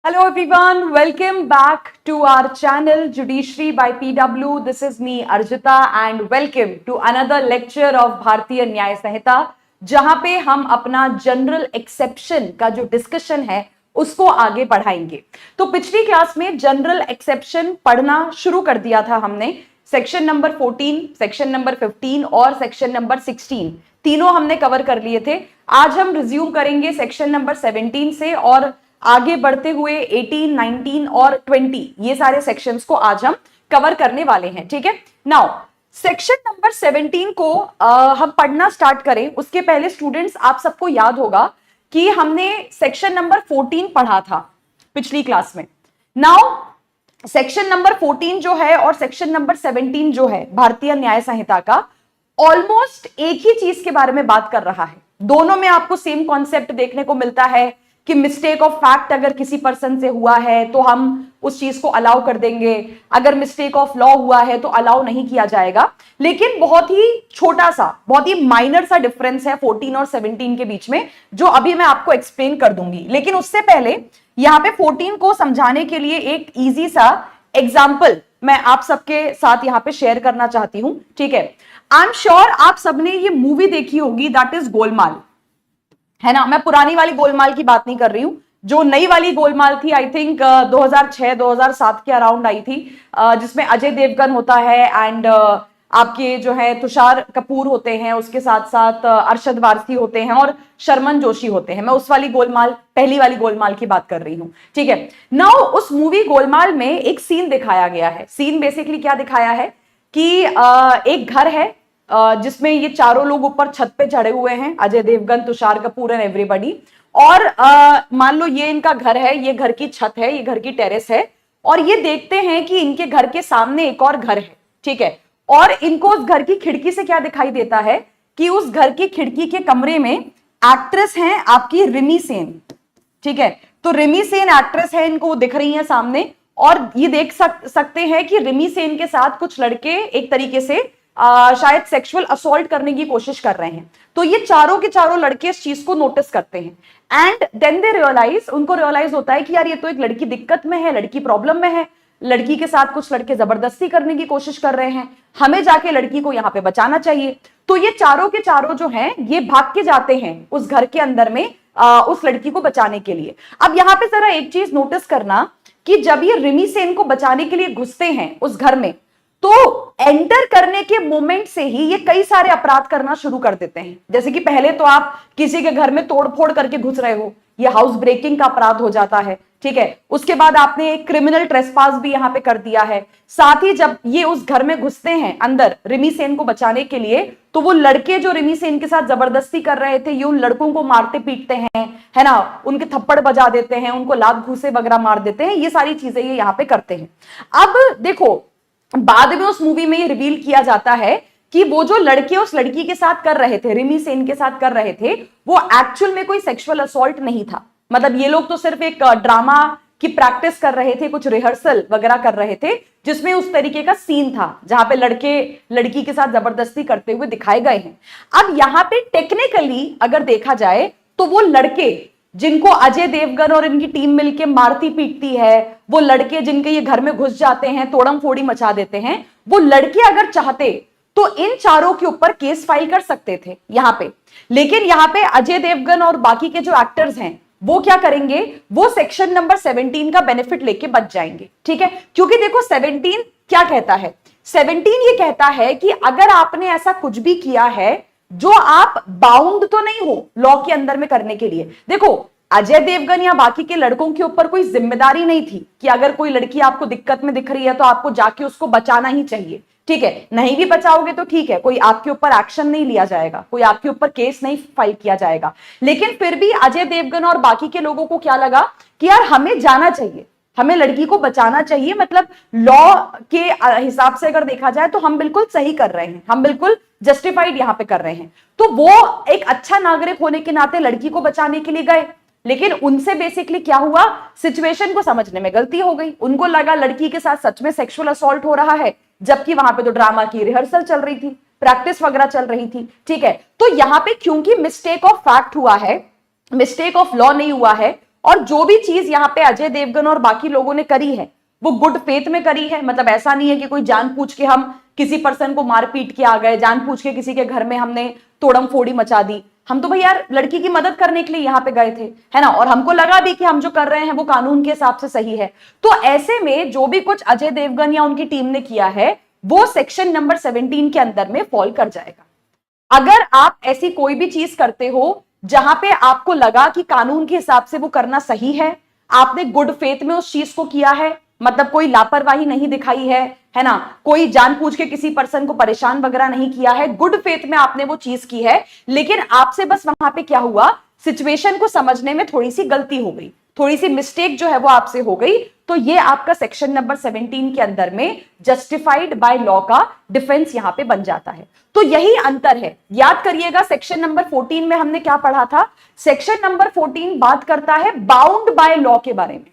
Hello everyone, welcome back to our channel Judiciary by PW. This is me Arjita and welcome to another lecture of भारतीय न्याय संहिता जहां पे हम अपना general exception का जो डिस्कशन है उसको आगे बढ़ाएंगे। तो पिछली क्लास में जनरल एक्सेप्शन पढ़ना शुरू कर दिया था हमने। सेक्शन नंबर 14, सेक्शन नंबर 15 और सेक्शन नंबर 16 तीनों हमने कवर कर लिए थे। आज हम रिज्यूम करेंगे सेक्शन नंबर 17 से और आगे बढ़ते हुए 18, 19 और 20 ये सारे सेक्शंस को आज हम कवर करने वाले हैं। ठीक है, नाउ सेक्शन नंबर 17 को हम पढ़ना स्टार्ट करें उसके पहले स्टूडेंट्स आप सबको याद होगा कि हमने सेक्शन नंबर 14 पढ़ा था पिछली क्लास में। नाउ सेक्शन नंबर 14 जो है और सेक्शन नंबर 17 जो है भारतीय न्याय संहिता का ऑलमोस्ट एक ही चीज के बारे में बात कर रहा है। दोनों में आपको सेम कॉन्सेप्ट देखने को मिलता है कि मिस्टेक ऑफ फैक्ट अगर किसी पर्सन से हुआ है तो हम उस चीज को अलाउ कर देंगे, अगर मिस्टेक ऑफ लॉ हुआ है तो अलाउ नहीं किया जाएगा। लेकिन बहुत ही छोटा सा, बहुत ही माइनर सा डिफरेंस है 14 और 17 के बीच में जो अभी मैं आपको एक्सप्लेन कर दूंगी। लेकिन उससे पहले यहां पे 14 को समझाने के लिए एक इजी सा एग्जाम्पल मैं आप सबके साथ यहां पे शेयर करना चाहती हूं। ठीक है, आई एम श्योर आप सबने ये मूवी देखी होगी, दैट इज गोलमाल, है ना। मैं पुरानी वाली गोलमाल की बात नहीं कर रही हूं, जो नई वाली गोलमाल थी आई थिंक 2006-2007 के अराउंड आई थी, जिसमें अजय देवगन होता है एंड आपके जो है तुषार कपूर होते हैं, उसके साथ साथ अरशद वारसी होते हैं और शर्मन जोशी होते हैं। मैं उस वाली गोलमाल, पहली वाली गोलमाल की बात कर रही हूं। ठीक है, नाउ उस मूवी गोलमाल में एक सीन दिखाया गया है। सीन बेसिकली क्या दिखाया है कि एक घर है जिसमें ये चारों लोग ऊपर छत पे चढ़े हुए हैं, अजय देवगन, तुषार कपूर एंड एवरीबॉडी। और मान लो ये इनका घर है, ये घर की छत है, ये घर की टेरेस है और ये देखते हैं कि इनके घर के सामने एक और घर है। ठीक है, और इनको उस घर की खिड़की से क्या दिखाई देता है कि उस घर की खिड़की के कमरे में एक्ट्रेस हैं आपकी रिमी सेन। ठीक है, तो रिमी सेन एक्ट्रेस है, इनको दिख रही है सामने और ये देख सकते हैं कि रिमी सेन के साथ कुछ लड़के एक तरीके से शायद सेक्सुअल असॉल्ट करने की कोशिश कर रहे हैं। तो ये चारों के चारों लड़के इस चीज को नोटिस करते हैं एंड देन दे रियलाइज, उनको रियलाइज होता है कि यार ये तो एक लड़की दिक्कत में है, लड़की प्रॉब्लम में है, लड़की के साथ कुछ लड़के जबरदस्ती करने की कोशिश कर रहे हैं, हमें जाके लड़की को यहां पे बचाना चाहिए। तो ये चारों के चारों जो हैं ये भाग के जाते हैं उस घर के अंदर में उस लड़की को बचाने के लिए। अब यहां पे जरा एक चीज नोटिस करना कि जब ये रिमी सेन को बचाने के लिए घुसते हैं उस घर में तो एंटर करने के मोमेंट से ही ये कई सारे अपराध करना शुरू कर देते हैं। जैसे कि पहले तो आप किसी के घर में तोड़फोड़ करके घुस रहे हो, ये हाउस ब्रेकिंग का अपराध हो जाता है। ठीक है, उसके बाद आपने एक क्रिमिनल ट्रेसपास भी यहां पे कर दिया है। साथ ही जब ये उस घर में घुसते हैं अंदर रिमी सेन को बचाने के लिए तो वो लड़के जो रिमी सेन के साथ जबरदस्ती कर रहे थे ये उन लड़कों को मारते पीटते हैं, है ना, उनके थप्पड़ बजा देते हैं, उनको लात घूसे वगैरह मार देते हैं। ये सारी चीजें ये यहाँ पे करते हैं। अब देखो बाद में उस मूवी में ये रिवील किया जाता है कि वो जो लड़के उस लड़की के साथ कर रहे थे, रिमी सेन के साथ कर रहे थे, वो एक्चुअल में कोई सेक्सुअल असॉल्ट नहीं था। मतलब ये लोग तो सिर्फ एक ड्रामा की प्रैक्टिस कर रहे थे, कुछ रिहर्सल वगैरह कर रहे थे जिसमें उस तरीके का सीन था जहां पे लड़के लड़की के साथ जबरदस्ती करते हुए दिखाए गए हैं। अब यहां पे टेक्निकली अगर देखा जाए तो वो लड़के जिनको अजय देवगन और इनकी टीम मिलके मारती पीटती है, वो लड़के जिनके ये घर में घुस जाते हैं, तोड़म फोड़ी मचा देते हैं, वो लड़के अगर चाहते तो इन चारों के ऊपर केस फाइल कर सकते थे यहां पे। लेकिन यहां पे अजय देवगन और बाकी के जो एक्टर्स हैं वो क्या करेंगे, वो सेक्शन नंबर 17 का बेनिफिट लेके बच जाएंगे। ठीक है, क्योंकि देखो 17 क्या कहता है, 17 ये कहता है कि अगर आपने ऐसा कुछ भी किया है जो आप बाउंड तो नहीं हो लॉ के अंदर में करने के लिए। देखो अजय देवगन या बाकी के लड़कों के ऊपर कोई जिम्मेदारी नहीं थी कि अगर कोई लड़की आपको दिक्कत में दिख रही है तो आपको जाके उसको बचाना ही चाहिए। ठीक है, नहीं भी बचाओगे तो ठीक है, कोई आपके ऊपर एक्शन नहीं लिया जाएगा, कोई आपके ऊपर केस नहीं फाइल किया जाएगा। लेकिन फिर भी अजय देवगन और बाकी के लोगों को क्या लगा कि यार हमें जाना चाहिए, हमें लड़की को बचाना चाहिए, मतलब लॉ के हिसाब से अगर देखा जाए तो हम बिल्कुल सही कर रहे हैं, हम बिल्कुल जस्टिफाइड यहां पे कर रहे हैं। तो वो एक अच्छा नागरिक होने के नाते लड़की को बचाने के लिए गए। लेकिन उनसे बेसिकली क्या हुआ, सिचुएशन को समझने में गलती हो गई। उनको लगा लड़की के साथ सच में सेक्सुअल असॉल्ट हो रहा है, जबकि वहां पे तो ड्रामा की रिहर्सल चल रही थी, प्रैक्टिस वगैरह चल रही थी। ठीक है, तो यहां पे क्योंकि मिस्टेक ऑफ फैक्ट हुआ है, मिस्टेक ऑफ लॉ नहीं हुआ है, और जो भी चीज यहाँ पे अजय देवगन और बाकी लोगों ने करी है वो गुड फेथ में करी है। मतलब ऐसा नहीं है कि कोई जानबूझ के हम किसी पर्सन को मार पीट के आ गए, जानबूझ के किसी के घर में हमने तोड़म फोड़ी मचा दी। हम तो भाई यार लड़की की मदद करने के लिए यहाँ पे गए थे, है ना, और हमको लगा भी कि हम जो कर रहे हैं वो कानून के हिसाब से सही है। तो ऐसे में जो भी कुछ अजय देवगन या उनकी टीम ने किया है वो सेक्शन नंबर 17 के अंदर में फॉल कर जाएगा। अगर आप ऐसी कोई भी चीज करते हो जहां पे आपको लगा कि कानून के हिसाब से वो करना सही है, आपने गुड फेथ में उस चीज को किया है, मतलब कोई लापरवाही नहीं दिखाई है ना, कोई जानबूझ के किसी पर्सन को परेशान वगैरह नहीं किया है, गुड फेथ में आपने वो चीज की है, लेकिन आपसे बस वहां पे क्या हुआ, सिचुएशन को समझने में थोड़ी सी गलती हो गई, थोड़ी सी मिस्टेक जो है वो आपसे हो गई, तो ये आपका सेक्शन नंबर 17 के अंदर में जस्टिफाइड बाय लॉ का डिफेंस यहां पे बन जाता है। तो यही अंतर है। याद करिएगा सेक्शन नंबर 14 में हमने क्या पढ़ा था, सेक्शन नंबर 14 बात करता है बाउंड बाय लॉ के बारे में।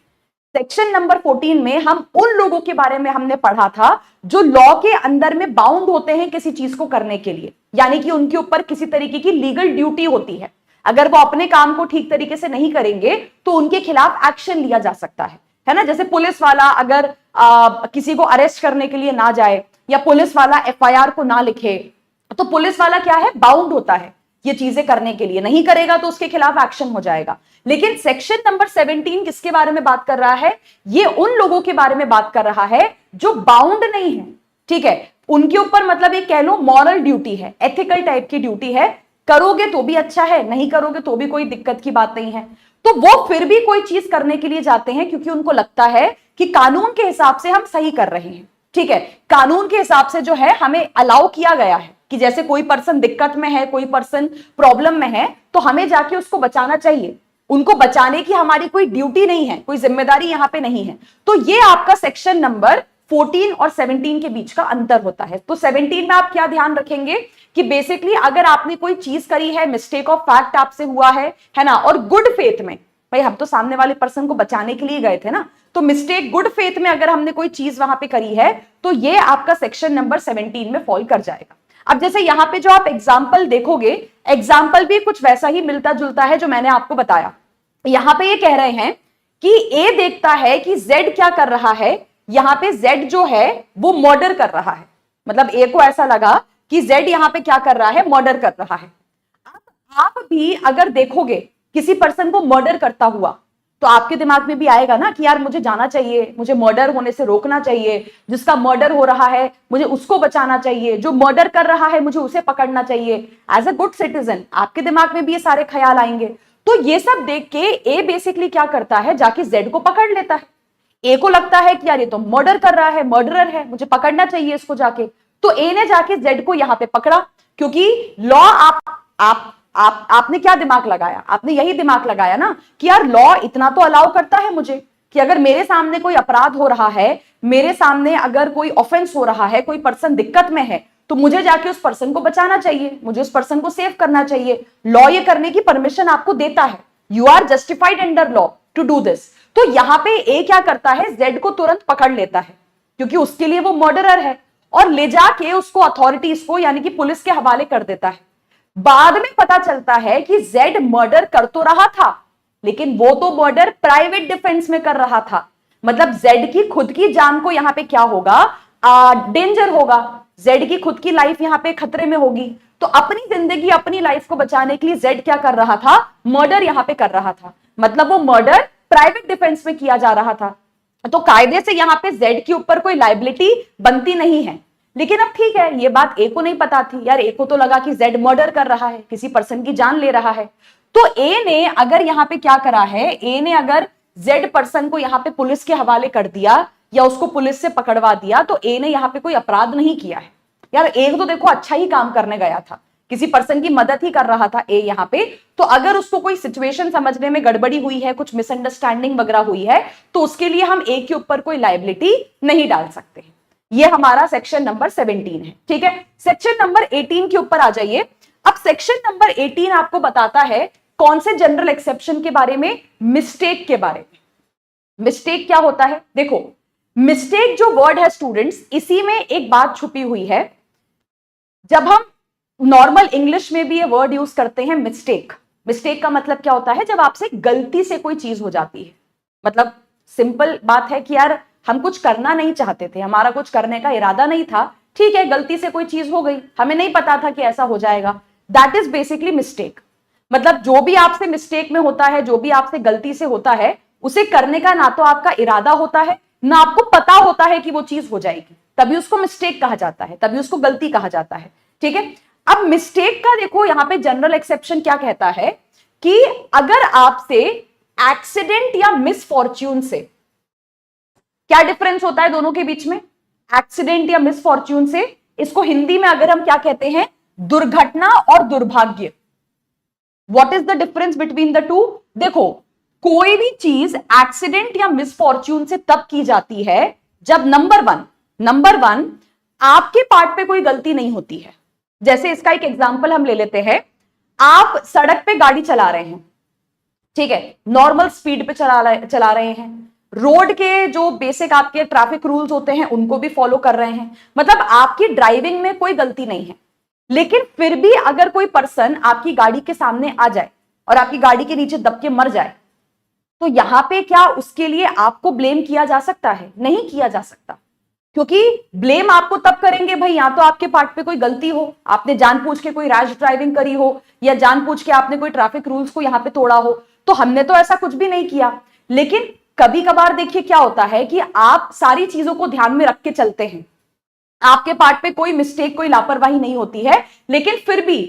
सेक्शन नंबर 14 में हम उन लोगों के बारे में हमने पढ़ा था जो लॉ के अंदर में बाउंड होते हैं किसी चीज को करने के लिए, यानी कि उनके ऊपर किसी तरीके की लीगल ड्यूटी होती है। अगर वो अपने काम को ठीक तरीके से नहीं करेंगे तो उनके खिलाफ एक्शन लिया जा सकता है ना। जैसे पुलिस वाला अगर किसी को अरेस्ट करने के लिए ना जाए या पुलिस वाला एफआईआर को ना लिखे तो पुलिस वाला क्या है, बाउंड होता है ये चीजें करने के लिए, नहीं करेगा तो उसके खिलाफ एक्शन हो जाएगा। लेकिन सेक्शन नंबर 17 किसके बारे में बात कर रहा है, ये उन लोगों के बारे में बात कर रहा है जो बाउंड नहीं है, ठीक है, उनके ऊपर मतलब एक कह लो मॉरल ड्यूटी है, एथिकल टाइप की ड्यूटी है, करोगे तो भी अच्छा है, नहीं करोगे तो भी कोई दिक्कत की बात नहीं है। तो वो फिर भी कोई चीज करने के लिए जाते हैं क्योंकि उनको लगता है कि कानून के हिसाब से हम सही कर रहे हैं, ठीक है, कानून के हिसाब से जो है हमें अलाउ किया गया है कि जैसे कोई पर्सन दिक्कत में है, कोई पर्सन प्रॉब्लम में है, तो हमें जाके उसको बचाना चाहिए, उनको बचाने की हमारी कोई ड्यूटी नहीं है, कोई जिम्मेदारी यहां पे नहीं है। तो ये आपका सेक्शन नंबर 14 और 17 के बीच का अंतर होता है। तो 17 में आप क्या ध्यान रखेंगे कि बेसिकली अगर आपने कोई चीज करी है, मिस्टेक ऑफ फैक्ट आपसे हुआ है ना, और गुड फेथ में, भाई हम तो सामने वाले पर्सन को बचाने के लिए गए थे ना, तो मिस्टेक गुड फेथ में अगर हमने कोई चीज वहां पे करी है तो ये आपका सेक्शन नंबर 17 में फॉल कर जाएगा। अब जैसे यहां पे जो आप एग्जाम्पल देखोगे, एग्जाम्पल भी कुछ वैसा ही मिलता जुलता है जो मैंने आपको बताया। यहां पे ये कह रहे हैं कि ए देखता है कि जेड क्या कर रहा है, यहां पे जेड जो है वो मर्डर कर रहा है, मतलब ए को ऐसा लगा कि जेड यहां पे क्या कर रहा है, मर्डर कर रहा है। अब आप भी अगर देखोगे किसी पर्सन को मर्डर करता हुआ तो आपके दिमाग में भी आएगा ना कि यार मुझे जाना चाहिए, मुझे मर्डर होने से रोकना चाहिए, जिसका मर्डर हो रहा है मुझे उसको बचाना चाहिए, जो मर्डर कर रहा है मुझे उसे पकड़ना चाहिए। एज अ गुड सिटीजन आपके दिमाग में भी ये सारे ख्याल आएंगे। तो ये सब देख के ए बेसिकली क्या करता है, जाके जेड को पकड़ लेता है। ए को लगता है कि यार ये तो मर्डर कर रहा है, मर्डरर है, मुझे पकड़ना चाहिए इसको जाके। तो ए ने जाके जेड को यहां पे पकड़ा, क्योंकि लॉ आपने क्या दिमाग लगाया, आपने यही दिमाग लगाया ना कि यार लॉ इतना तो अलाउ करता है मुझे कि अगर मेरे सामने कोई अपराध हो रहा है, मेरे सामने अगर कोई ऑफेंस हो रहा है, कोई पर्सन दिक्कत में है, तो मुझे जाके उस पर्सन को बचाना चाहिए, मुझे उस पर्सन को सेव करना चाहिए। लॉ ये करने की परमिशन आपको देता है, you are justified under law to do this. तो यहां पे ए क्या करता है, जेड को तुरंत पकड़ लेता है क्योंकि उसके लिए वो मर्डरर है, और ले जाके उसको अथॉरिटीज को यानी कि पुलिस के हवाले कर देता है। बाद में पता चलता है कि जेड मर्डर कर तो रहा था, लेकिन वो तो मर्डर प्राइवेट डिफेंस में कर रहा था, मतलब जेड की खुद की जान को यहां पे क्या होगा, डेंजर होगा, जेड की खुद की लाइफ यहां पे खतरे में होगी। तो अपनी जिंदगी, अपनी लाइफ को बचाने के लिए जेड क्या कर रहा था, मर्डर यहां पे कर रहा था, मतलब वो मर्डर प्राइवेट डिफेंस में किया जा रहा था। तो कायदे से यहां पे जेड के ऊपर कोई लाइबिलिटी बनती नहीं है। लेकिन अब ठीक है, ये बात ए को नहीं पता थी, यार ए को तो लगा कि जेड मर्डर कर रहा है, किसी पर्सन की जान ले रहा है। तो ए ने अगर यहां पे क्या करा है, ए ने अगर जेड पर्सन को यहां पे पुलिस के हवाले कर दिया या उसको पुलिस से पकड़वा दिया, तो ए ने यहां पे कोई अपराध नहीं किया है। यार ए तो देखो अच्छा ही काम करने गया था, किसी पर्सन की मदद ही कर रहा था ए यहां पे। तो अगर उसको कोई सिचुएशन समझने में गड़बड़ी हुई है, कुछ मिसअंडरस्टैंडिंग वगैरह हुई है, तो उसके लिए हम ए के ऊपर कोई लायबिलिटी नहीं डाल सकते। ये हमारा सेक्शन नंबर 17 है, ठीक है। सेक्शन नंबर 18 के ऊपर आ जाइए। अब सेक्शन नंबर 18 आपको बताता है कौन से जनरल एक्सेप्शन के बारे में, मिस्टेक के बारे में। मिस्टेक क्या होता है, देखो मिस्टेक जो वर्ड है स्टूडेंट्स, इसी में एक बात छुपी हुई है। जब हम नॉर्मल इंग्लिश में भी ये वर्ड यूज करते हैं मिस्टेक, मिस्टेक का मतलब क्या होता है? जब आपसे गलती से कोई चीज हो जाती है। मतलब सिंपल बात है कि यार हम कुछ करना नहीं चाहते थे, हमारा कुछ करने का इरादा नहीं था, ठीक है, गलती से कोई चीज हो गई, हमें नहीं पता था कि ऐसा हो जाएगा। That is basically mistake. मतलब जो भी आपसे मिस्टेक में होता है, जो भी आपसे गलती से होता है, उसे करने का ना तो आपका इरादा होता है, ना आपको पता होता है कि वो चीज हो जाएगी, तभी उसको मिस्टेक कहा जाता है, तभी उसको गलती कहा जाता है। ठीक है, अब मिस्टेक का देखो यहां पे जनरल एक्सेप्शन क्या कहता है कि अगर आपसे एक्सीडेंट या मिसफॉर्च्यून से, क्या डिफरेंस होता है दोनों के बीच में? एक्सीडेंट या मिसफॉर्च्यून से, इसको हिंदी में अगर हम क्या कहते हैं, दुर्घटना और दुर्भाग्य। What is the difference between the two? देखो, कोई भी चीज एक्सीडेंट या मिसफॉर्च्यून से तब की जाती है जब नंबर वन आपके पार्ट पे कोई गलती नहीं होती है। जैसे इसका एक एग्जांपल हम ले लेते हैं, आप सड़क पे गाड़ी चला रहे हैं, ठीक है, नॉर्मल स्पीड पे चला रहे हैं, रोड के जो बेसिक आपके ट्रैफिक रूल्स होते हैं उनको भी फॉलो कर रहे हैं, मतलब आपकी ड्राइविंग में कोई गलती नहीं है। लेकिन फिर भी अगर कोई पर्सन आपकी गाड़ी के सामने आ जाए और आपकी गाड़ी के नीचे दब के मर जाए, तो यहां पे क्या उसके लिए आपको ब्लेम किया जा सकता है? नहीं किया जा सकता, क्योंकि ब्लेम आपको तब करेंगे भाई या तो आपके पार्ट पे कोई गलती हो, आपने जानबूझ के कोई रैश ड्राइविंग करी हो, या जानबूझ के आपने कोई ट्रैफिक रूल्स को यहां पे तोड़ा हो, तो हमने तो ऐसा कुछ भी नहीं किया। लेकिन कभी कभार देखिए क्या होता है कि आप सारी चीजों को ध्यान में रख के चलते हैं, आपके पार्ट पे कोई मिस्टेक, कोई लापरवाही नहीं होती है, लेकिन फिर भी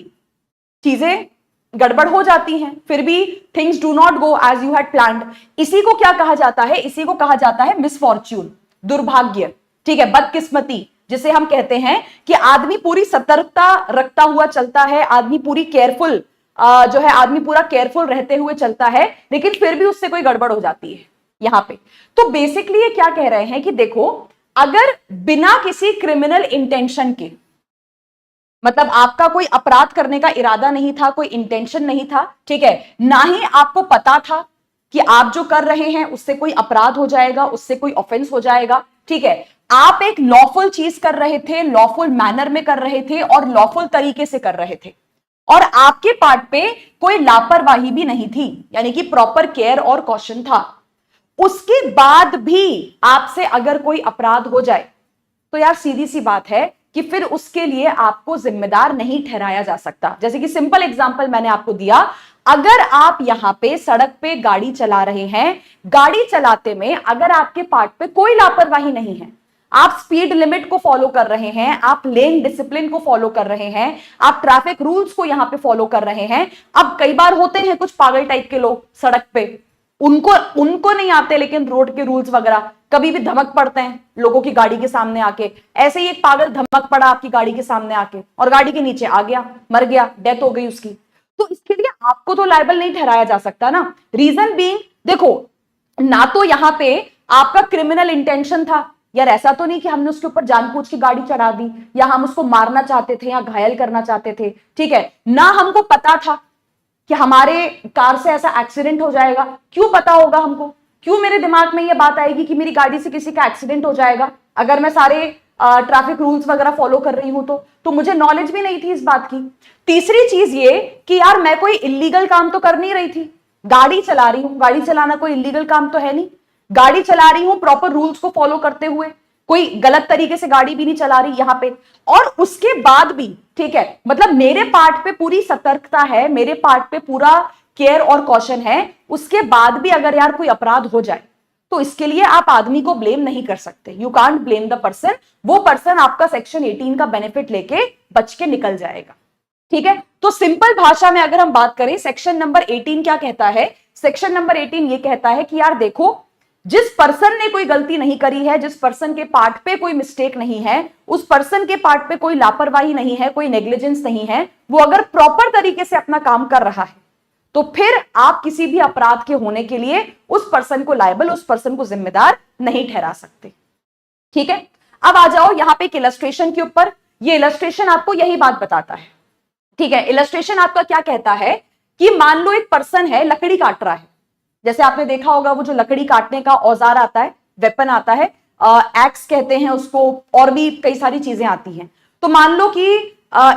चीजें गड़बड़ हो जाती हैं, फिर भी things do not go as you had planned. इसी को क्या कहा जाता है? इसी को कहा जाता है मिसफॉर्च्यून, दुर्भाग्य। ठीक है, बदकिस्मती, जिसे हम कहते हैं कि आदमी पूरी सतर्कता रखता हुआ चलता है, आदमी पूरी केयरफुल जो है, आदमी पूरा केयरफुल रहते हुए चलता है, लेकिन फिर भी उससे कोई गड़बड़ हो जाती है यहां पे। तो बेसिकली ये क्या कह रहे हैं कि देखो, अगर बिना किसी क्रिमिनल इंटेंशन के, मतलब आपका कोई अपराध करने का इरादा नहीं था, कोई इंटेंशन नहीं था, ठीक है, ना ही आपको पता था कि आप जो कर रहे हैं उससे कोई अपराध हो जाएगा, उससे कोई ऑफेंस हो जाएगा, ठीक है, आप एक लॉफुल चीज कर रहे थे, लॉफुल मैनर में कर रहे थे और लॉफुल तरीके से कर रहे थे, और आपके पार्ट पे कोई लापरवाही भी नहीं थी, यानी कि प्रॉपर केयर और कॉशन था। उसके बाद भी आपसे अगर कोई अपराध हो जाए, तो यार सीधी सी बात है कि फिर उसके लिए आपको जिम्मेदार नहीं ठहराया जा सकता। जैसे कि सिंपल एग्जांपल मैंने आपको दिया, अगर आप यहां पे सड़क पे गाड़ी चला रहे हैं, गाड़ी चलाते में अगर आपके पार्ट पे कोई लापरवाही नहीं है, आप स्पीड लिमिट को फॉलो कर रहे हैं, आप लेन डिसिप्लिन को फॉलो कर रहे हैं, आप ट्रैफिक रूल्स को यहां पे फॉलो कर रहे हैं। अब कई बार होते हैं कुछ पागल टाइप के लोग सड़क पे, उनको नहीं आते लेकिन रोड के रूल्स वगैरह, कभी भी धमक पड़ते हैं लोगों की गाड़ी के सामने आके। ऐसे ही एक पागल धमक पड़ा आपकी गाड़ी के सामने आके और गाड़ी के नीचे आ गया, मर गया, डेथ हो गई उसकी, तो इसके लिए आपको तो लायबल नहीं ठहराया जा सकता ना। रीजन बीइंग, देखो, ना तो यहां पे आपका क्रिमिनल इंटेंशन था, यार ऐसा तो नहीं कि हमने उसके ऊपर जानबूझ के गाड़ी चढ़ा दी, या हम उसको मारना चाहते थे या घायल करना चाहते थे, ठीक है, ना हमको पता था कि हमारे कार से ऐसा एक्सीडेंट हो जाएगा। क्यों पता होगा हमको? क्यों मेरे दिमाग में ये बात आएगी कि मेरी गाड़ी से किसी का एक्सीडेंट हो जाएगा अगर मैं सारे ट्रैफिक रूल्स वगैरह फॉलो कर रही हूं? तो मुझे नॉलेज भी नहीं थी इस बात की। तीसरी चीज ये कि यार मैं कोई इलीगल काम तो कर नहीं रही थी, गाड़ी चला रही हूं, गाड़ी चलाना कोई इलीगल काम तो है नहीं, गाड़ी चला रही हूं प्रॉपर रूल्स को फॉलो करते हुए, कोई गलत तरीके से गाड़ी भी नहीं चला रही यहां पे। और उसके बाद भी, ठीक है, मतलब मेरे पार्ट पे पूरी सतर्कता है, मेरे पार्ट पे पूरा केयर और कॉशन है, उसके बाद भी अगर यार कोई अपराध हो जाए तो इसके लिए आप आदमी को ब्लेम नहीं कर सकते। You can't blame the person, वो पर्सन आपका सेक्शन 18 का बेनिफिट लेके बच के निकल जाएगा। ठीक है, तो सिंपल भाषा में अगर हम बात करें, सेक्शन नंबर 18 क्या कहता है? सेक्शन नंबर 18 ये कहता है कि यार देखो, जिस पर्सन ने कोई गलती नहीं करी है, जिस पर्सन के पार्ट पे कोई मिस्टेक नहीं है, उस पर्सन के पार्ट पे कोई लापरवाही नहीं है, कोई नेग्लिजेंस नहीं है, वो अगर प्रॉपर तरीके से अपना काम कर रहा है, तो फिर आप किसी भी अपराध के होने के लिए उस पर्सन को लायबल, उस पर्सन को जिम्मेदार नहीं ठहरा सकते। ठीक है, अब आ जाओ यहां पे एक इलस्ट्रेशन के ऊपर। ये इलस्ट्रेशन आपको यही बात बताता है। ठीक है, इलस्ट्रेशन आपका क्या कहता है कि मान लो एक पर्सन है, लकड़ी काट रहा है, जैसे आपने देखा होगा वो जो लकड़ी काटने का औजार आता है, वेपन आता है, एक्स कहते हैं उसको, और भी कई सारी चीजें आती हैं। तो मान लो कि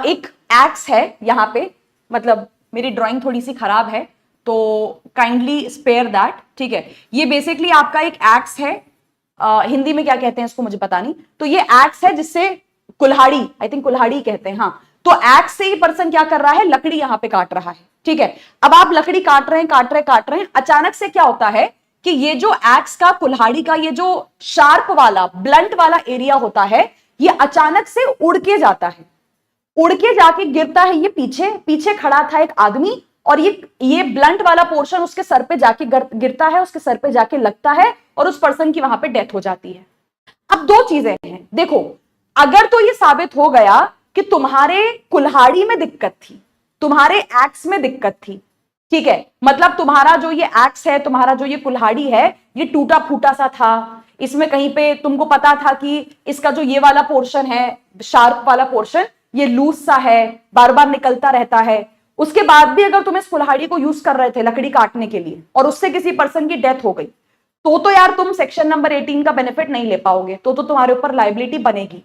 एक एक्स है यहां पे, मतलब मेरी ड्राइंग थोड़ी सी खराब है, तो काइंडली स्पेयर दैट, ठीक है। ये बेसिकली आपका एक एक्स है, हिंदी में क्या कहते हैं इसको मुझे पता नहीं, तो ये एक्स है जिससे कुल्हाड़ी, आई थिंक कुल्हाड़ी कहते हैं, हाँ। तो एक्स से ही पर्सन क्या कर रहा है, लकड़ी यहां पे काट रहा है, ठीक है। अब आप लकड़ी काट रहे हैं, काट रहे हैं, अचानक से क्या होता है कि ये जो एक्स का, कुल्हाड़ी का ये जो शार्प वाला, ब्लंट वाला एरिया होता है, ये अचानक से उड़ के जाता है, उड़ के जाके गिरता है। ये पीछे पीछे खड़ा था एक आदमी, और ये ब्लंट वाला पोर्शन उसके सर पे जाके गिरता है, उसके सर पे जाके लगता है, और उस पर्सन की वहां पे डेथ हो जाती है। अब दो चीजें हैं, देखो, अगर तो ये साबित हो गया कि तुम्हारे कुल्हाड़ी में दिक्कत थी, तुम्हारे एक्स में दिक्कत थी, ठीक है, मतलब तुम्हारा जो ये एक्स है, तुम्हारा जो ये कुल्हाड़ी है, ये टूटा फूटा सा था, इसमें कहीं पे तुमको पता था कि इसका जो ये वाला पोर्शन है, शार्प वाला पोर्शन, ये लूज सा है, बार बार निकलता रहता है। उसके बाद भी अगर तुम इस कुल्हाड़ी को यूज कर रहे थे लकड़ी काटने के लिए, और उससे किसी पर्सन की डेथ हो गई, तो यार तुम सेक्शन नंबर 18 का बेनिफिट नहीं ले पाओगे, तो तुम्हारे ऊपर लाइबिलिटी बनेगी।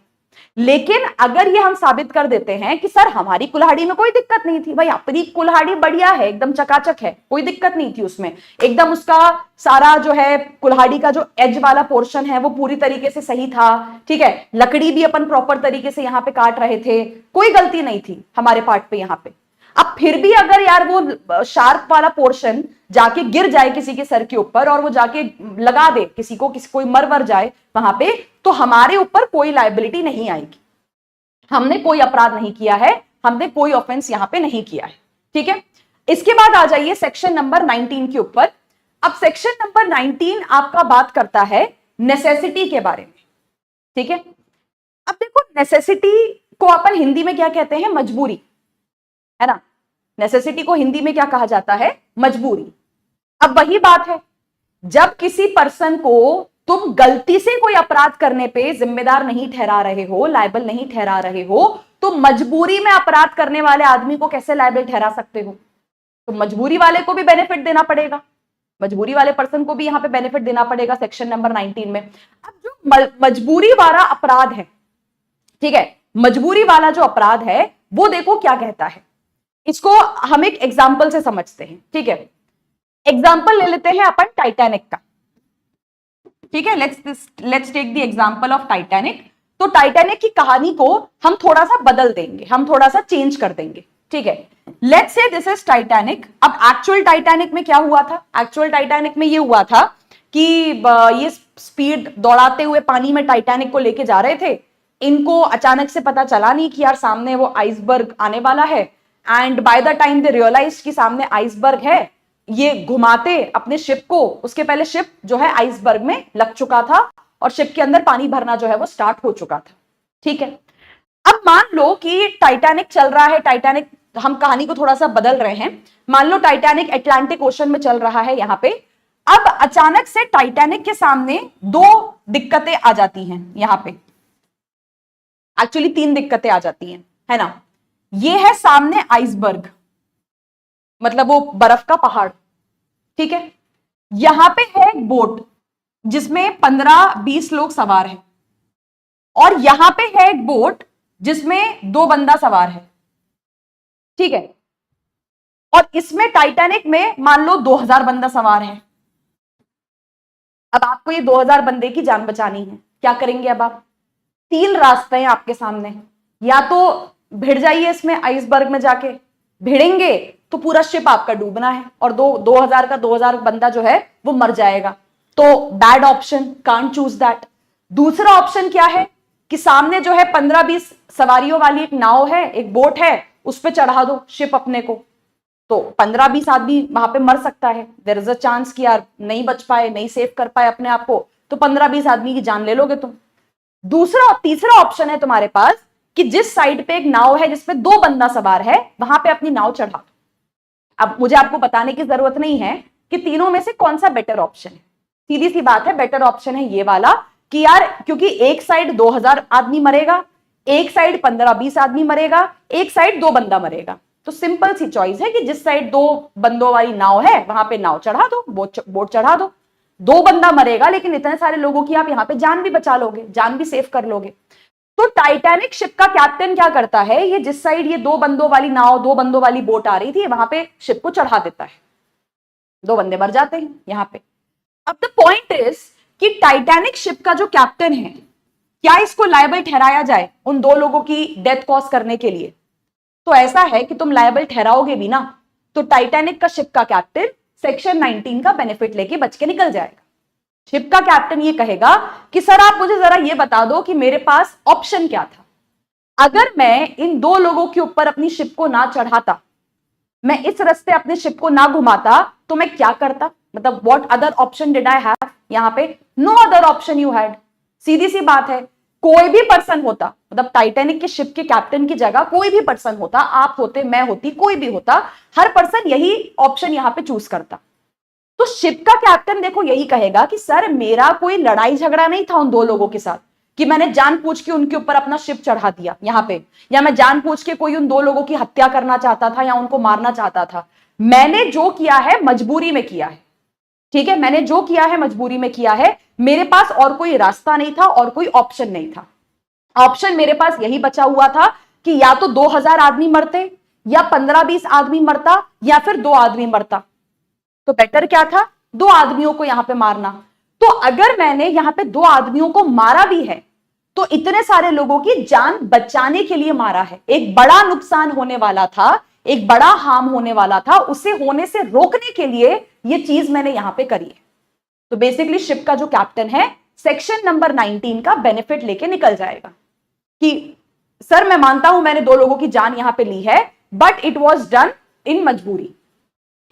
लेकिन अगर ये हम साबित कर देते हैं कि सर हमारी कुल्हाड़ी में कोई दिक्कत नहीं थी, भाई अपनी कुल्हाड़ी बढ़िया है, एकदम चकाचक है, कोई दिक्कत नहीं थी उसमें, एकदम उसका सारा जो है कुल्हाड़ी का जो एज वाला पोर्शन है वो पूरी तरीके से सही था, ठीक है, लकड़ी भी अपन प्रॉपर तरीके से यहां पे काट रहे थे, कोई गलती नहीं थी हमारे पार्ट पे यहां पे। अब फिर भी अगर यार वो शार्प वाला पोर्शन जाके गिर जाए किसी के सर के ऊपर, और वो जाके लगा दे किसी को, कोई मर जाए वहां पे, तो हमारे ऊपर कोई लायबिलिटी नहीं आएगी, हमने कोई अपराध नहीं किया है, हमने कोई ऑफेंस यहां पे नहीं किया है, ठीक है। इसके बाद आ जाइए सेक्शन नंबर 19 के ऊपर। अब सेक्शन नंबर 19 आपका बात करता है नेसेसिटी के बारे में, ठीक है। अब देखो, नेसेसिटी को अपन हिंदी में क्या कहते हैं, मजबूरी, है ना। नेसेसिटी को हिंदी में क्या कहा जाता है, मजबूरी। अब वही बात है, जब किसी पर्सन को तुम गलती से कोई अपराध करने पे जिम्मेदार नहीं ठहरा रहे हो, लायबल नहीं ठहरा रहे हो, तो मजबूरी में अपराध करने वाले आदमी को कैसे लायबल ठहरा सकते हो। तो मजबूरी वाले को भी बेनिफिट देना पड़ेगा, मजबूरी वाले पर्सन को भी यहां पे बेनिफिट देना पड़ेगा सेक्शन नंबर 19 में। अब जो मजबूरी वाला अपराध है, ठीक है, मजबूरी वाला जो अपराध है वो देखो क्या कहता है, इसको हम एक एग्जाम्पल से समझते हैं, ठीक है। एग्जाम्पल ले लेते हैं अपन टाइटैनिक का, ठीक है। Let's take the example of Titanic. तो टाइटैनिक की कहानी को हम थोड़ा सा बदल देंगे, हम थोड़ा सा चेंज कर देंगे, ठीक है। Let's say this is Titanic. अब एक्चुअल टाइटैनिक में क्या हुआ था, एक्चुअल टाइटैनिक में ये हुआ था कि ये स्पीड दौड़ाते हुए पानी में टाइटैनिक को लेके जा रहे थे, इनको अचानक से पता चला नहीं कि यार सामने वो आइसबर्ग आने वाला है, and by the time they realise कि सामने आइसबर्ग है, ये घुमाते अपने शिप को, उसके पहले शिप जो है आइसबर्ग में लग चुका था, और शिप के अंदर पानी भरना जो है वो स्टार्ट हो चुका था, ठीक है। अब मान लो कि टाइटैनिक चल रहा है, टाइटैनिक, हम कहानी को थोड़ा सा बदल रहे हैं, मान लो टाइटैनिक अटलांटिक ओशन में चल रहा है यहां पे। अब अचानक से टाइटैनिक के सामने दो दिक्कतें आ जाती हैं, यहां पे एक्चुअली 3 दिक्कतें आ जाती हैं, है ना। ये है सामने आइसबर्ग, मतलब वो बर्फ का पहाड़, ठीक है। यहां पे है एक बोट जिसमें 15-20 लोग सवार हैं, और यहां पे है एक बोट जिसमें 2 बंदा सवार है, ठीक है। और इसमें टाइटैनिक में मान लो 2000 बंदा सवार है। अब आपको ये 2000 बंदे की जान बचानी है, क्या करेंगे अब आप। 3 रास्ते हैं आपके सामने, या तो भिड़ जाइए इसमें आइसबर्ग में जाके, भिड़ेंगे तो पूरा शिप आपका डूबना है, और 2000 का 2000 बंदा जो है वो मर जाएगा, तो bad option, can't choose that. दूसरा ऑप्शन क्या है कि सामने जो है 15-20 सवारियों वाली एक नाव है, एक बोट है, उस पर चढ़ा दो शिप अपने को, तो 15-20 आदमी वहां पे मर सकता है, देयर इज अ चांस कि यार नहीं बच पाए, नहीं सेव कर पाए अपने आप को, तो 15-20 आदमी की जान ले लोगे तुम। तीसरा ऑप्शन है तुम्हारे पास कि जिस साइड पे एक नाव है जिसमें 2 बंदा सवार है, वहां पे अपनी नाव चढ़ा दो। अब मुझे आपको बताने की जरूरत नहीं है कि तीनों में से कौन सा बेटर ऑप्शन है, सीधी सी बात है, बेटर ऑप्शन है ये वाला कि यार, क्योंकि एक साइड 2000 आदमी मरेगा, एक साइड 15-20 आदमी मरेगा, एक साइड 2 बंदा मरेगा, तो सिंपल सी चॉइस है कि जिस साइड 2 बंदों वाली नाव है वहां पे नाव चढ़ा दो, बोट चढ़ा दो। 2 बंदा मरेगा, लेकिन इतने सारे लोगों की आप यहां पे जान भी बचा लोगे, जान भी सेव कर लोगे। तो टाइटैनिक शिप का कैप्टन क्या करता है, ये जिस साइड ये 2 बंदों वाली नाव, 2 बंदों वाली बोट आ रही थी, वहां पे शिप को चढ़ा देता है, 2 बंदे मर जाते हैं यहां पे। अब द पॉइंट इज कि टाइटैनिक शिप का जो कैप्टन है, क्या इसको लायबल ठहराया जाए उन 2 लोगों की डेथ कॉज करने के लिए? तो ऐसा है कि तुम लायबल ठहराओगे भी ना, तो टाइटैनिक का शिप का कैप्टन सेक्शन 19 का बेनिफिट लेके बच के निकल जाएगा। शिप का कैप्टन ये कहेगा कि सर आप मुझे जरा ये बता दो कि मेरे पास ऑप्शन क्या था, अगर मैं इन 2 लोगों के ऊपर अपनी शिप को ना चढ़ाता, मैं इस रास्ते अपने शिप को ना घुमाता, तो मैं क्या करता, मतलब what other option did I have? यहां पे no other option you had. सीधी सी बात है, कोई भी पर्सन होता, मतलब टाइटैनिक के शिप के कैप्टन की जगह कोई भी पर्सन होता, आप होते, मैं होती, कोई भी होता, हर पर्सन यही ऑप्शन यहां पे चूज करता। तो शिप का कैप्टन देखो यही कहेगा कि सर मेरा कोई लड़ाई झगड़ा नहीं था उन 2 लोगों के साथ कि मैंने जानबूझ के उनके ऊपर अपना शिप चढ़ा दिया यहां पे, या मैं जानबूझ के कोई उन 2 लोगों की हत्या करना चाहता था या उनको मारना चाहता था। मैंने जो किया है मजबूरी में किया है, ठीक है, मैंने जो किया है मजबूरी में किया है, मेरे पास और कोई रास्ता नहीं था और कोई ऑप्शन नहीं था। ऑप्शन मेरे पास यही बचा हुआ था कि या तो 2000 आदमी मरते, या 15-20 आदमी मरता, या फिर 2 आदमी मरता। तो बेटर क्या था, 2 आदमियों को यहां पे मारना। तो अगर मैंने यहां पे 2 आदमियों को मारा भी है, तो इतने सारे लोगों की जान बचाने के लिए मारा है। एक बड़ा नुकसान होने वाला था, एक बड़ा हार्म होने वाला था, उसे होने से रोकने के लिए ये चीज मैंने यहां पे करी है। तो बेसिकली शिप का जो कैप्टन है सेक्शन नंबर 19 का बेनिफिट लेके निकल जाएगा कि सर मैं मानता हूं मैंने 2 लोगों की जान यहां पे ली है, but it was done in मजबूरी,